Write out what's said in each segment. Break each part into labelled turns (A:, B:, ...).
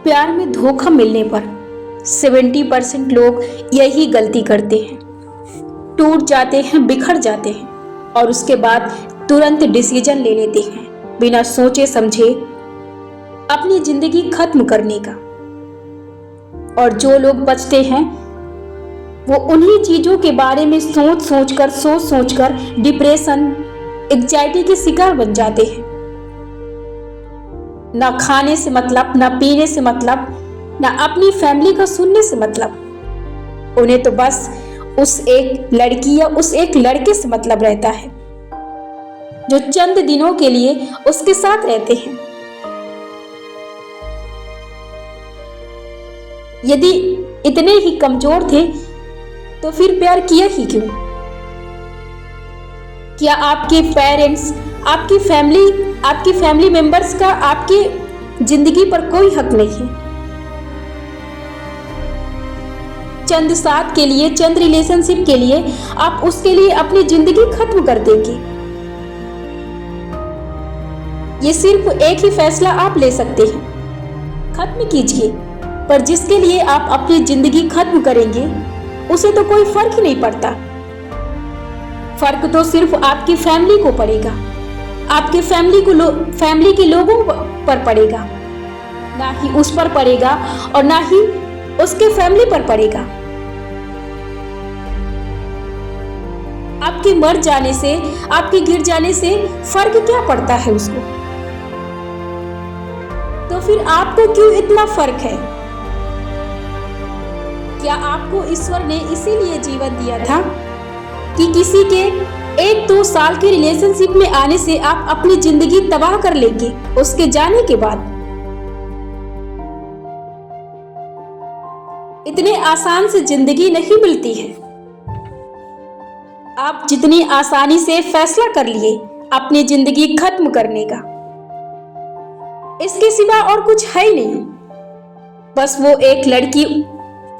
A: प्यार में धोखा मिलने पर 70% लोग यही गलती करते हैं। टूट जाते हैं, बिखर जाते हैं और उसके बाद तुरंत डिसीजन ले लेते हैं बिना सोचे समझे अपनी जिंदगी खत्म करने का। और जो लोग बचते हैं वो उन्हीं चीजों के बारे में सोच सोच कर डिप्रेशन, एंजाइटी के शिकार बन जाते हैं। ना खाने से मतलब, ना पीने से मतलब, ना अपनी फैमिली का सुनने से मतलब। उन्हें तो बस उस एक लड़की या उस एक लड़के से मतलब रहता है जो चंद दिनों के लिए उसके साथ रहते हैं। यदि इतने ही कमजोर थे तो फिर प्यार किया ही क्यों? क्या आपके पेरेंट्स, आपकी फैमिली मेंबर्स का आपकी जिंदगी पर कोई हक नहीं है? चंद साथ के लिए, चंद रिलेशनशिप के लिए आप उसके लिए अपनी जिंदगी खत्म कर देंगे। ये सिर्फ एक ही फैसला आप ले सकते हैं, खत्म कीजिए। पर जिसके लिए आप अपनी जिंदगी खत्म करेंगे उसे तो कोई फर्क ही नहीं पड़ता। फर्क तो सिर्फ आपकी फैमिली को पड़ेगा, आपके फैमिली के लोगों पर पड़ेगा, ना ही उस पर पड़ेगा और ना ही उसके फैमिली पर पड़ेगा। आपके मर जाने से, आपके गिर जाने से फर्क क्या पड़ता है उसको? तो फिर आपको क्यों इतना फर्क है? क्या आपको ईश्वर ने इसीलिए जीवन दिया था कि किसी के 1-2 साल के रिलेशनशिप में आने से आप अपनी जिंदगी तबाह कर लेंगे उसके जाने के बाद? इतने आसान से जिंदगी नहीं मिलती है। आप जितनी आसानी से फैसला कर लिए अपनी जिंदगी खत्म करने का, इसके सिवा और कुछ है ही नहीं। बस वो एक लड़की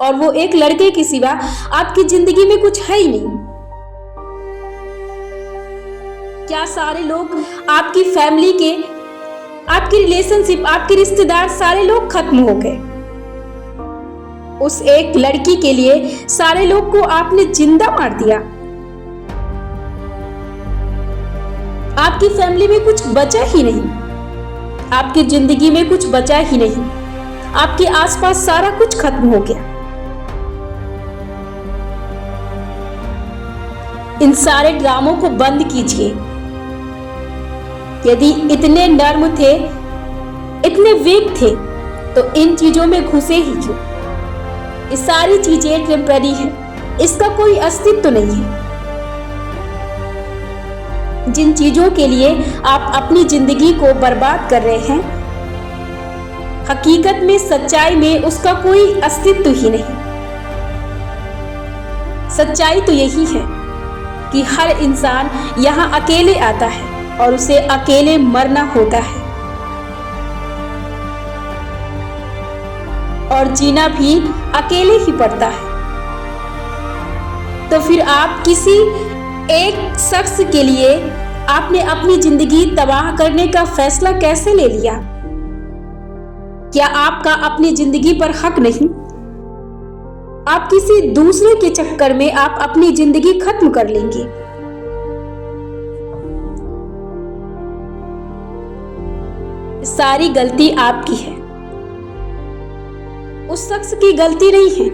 A: और वो एक लड़के के सिवा आपकी जिंदगी में कुछ है ही नहीं। क्या सारे लोग आपकी फैमिली के, आपकी रिलेशनशिप, आपके रिश्तेदार सारे लोग खत्म हो गए? उस एक लड़की के लिए सारे लोग को आपने जिंदा मार दिया। आपकी फैमिली में कुछ बचा ही नहीं, आपकी जिंदगी में कुछ बचा ही नहीं, आपके आसपास सारा कुछ खत्म हो गया। इन सारे ड्रामों को बंद कीजिए। यदि इतने नर्म थे, इतने वीक थे, तो इन चीजों में घुसे ही क्यों? ये सारी चीजें टेम्पररी है, इसका कोई अस्तित्व नहीं है। जिन चीजों के लिए आप अपनी जिंदगी को बर्बाद कर रहे हैं, हकीकत में, सच्चाई में उसका कोई अस्तित्व ही नहीं। सच्चाई तो यही है कि हर इंसान यहाँ अकेले आता है और उसे अकेले मरना होता है और जीना भी अकेले ही पड़ता है। तो फिर आप किसी एक शख्स के लिए आपने अपनी जिंदगी तबाह करने का फैसला कैसे ले लिया? क्या आपका अपनी जिंदगी पर हक नहीं? आप किसी दूसरे के चक्कर में आप अपनी जिंदगी खत्म कर लेंगे। सारी गलती आपकी है, उस शख्स की गलती नहीं है।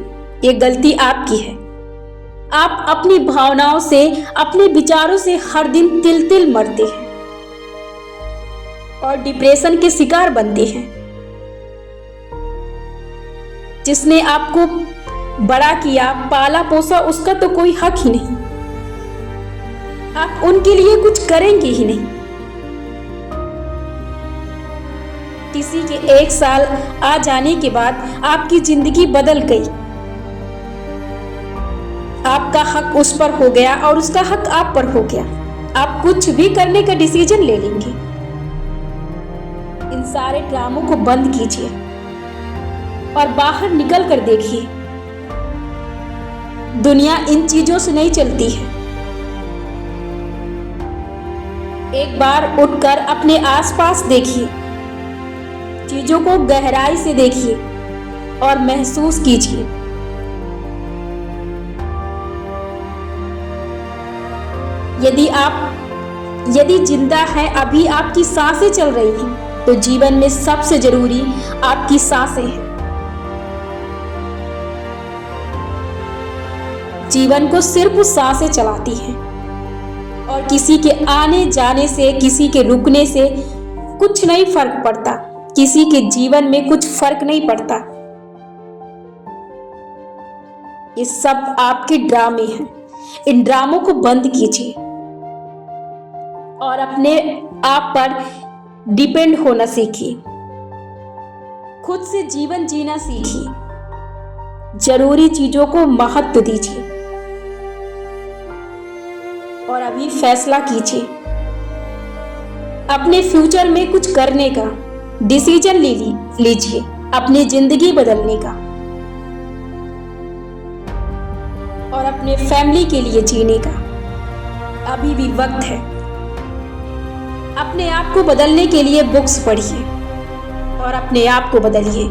A: ये गलती आपकी है। आप अपनी भावनाओं से, अपने विचारों से हर दिन तिल तिल मरते हैं और डिप्रेशन के शिकार बनते हैं। जिसने आपको बड़ा किया, पाला पोसा, उसका तो कोई हक ही नहीं। आप उनके लिए कुछ करेंगे ही नहीं। किसी के 1 साल आ जाने के बाद आपकी जिंदगी बदल गई। आपका हक उस पर हो गया और उसका हक आप पर हो गया। आप कुछ भी करने का डिसीजन ले लेंगे। इन सारे ड्रामों को बंद कीजिए और बाहर निकल कर देखिए। दुनिया इन चीजों से नहीं चलती है। एक बार उठकर अपने आसपास देखिए। चीजों को गहराई से देखिए और महसूस कीजिए। यदि जिंदा है, अभी आपकी सांसें चल रही हैं, तो जीवन में सबसे जरूरी आपकी सांसें हैं। जीवन को सिर्फ सांसें चलाती हैं और किसी के आने जाने से, किसी के रुकने से कुछ नहीं फर्क पड़ता। किसी के जीवन में कुछ फर्क नहीं पड़ता। ये सब आपके ड्रामे हैं। इन ड्रामों को बंद कीजिए और अपने आप पर डिपेंड होना सीखिए। खुद से जीवन जीना सीखिए। जरूरी चीजों को महत्व दीजिए और अभी फैसला कीजिए। अपने फ्यूचर में कुछ करने का डिसीजन लीजिए, अपनी जिंदगी बदलने का और अपने फैमिली के लिए जीने का। अभी भी वक्त है। अपने आप को बदलने के लिए बुक्स पढ़िए और अपने आप को बदलिए।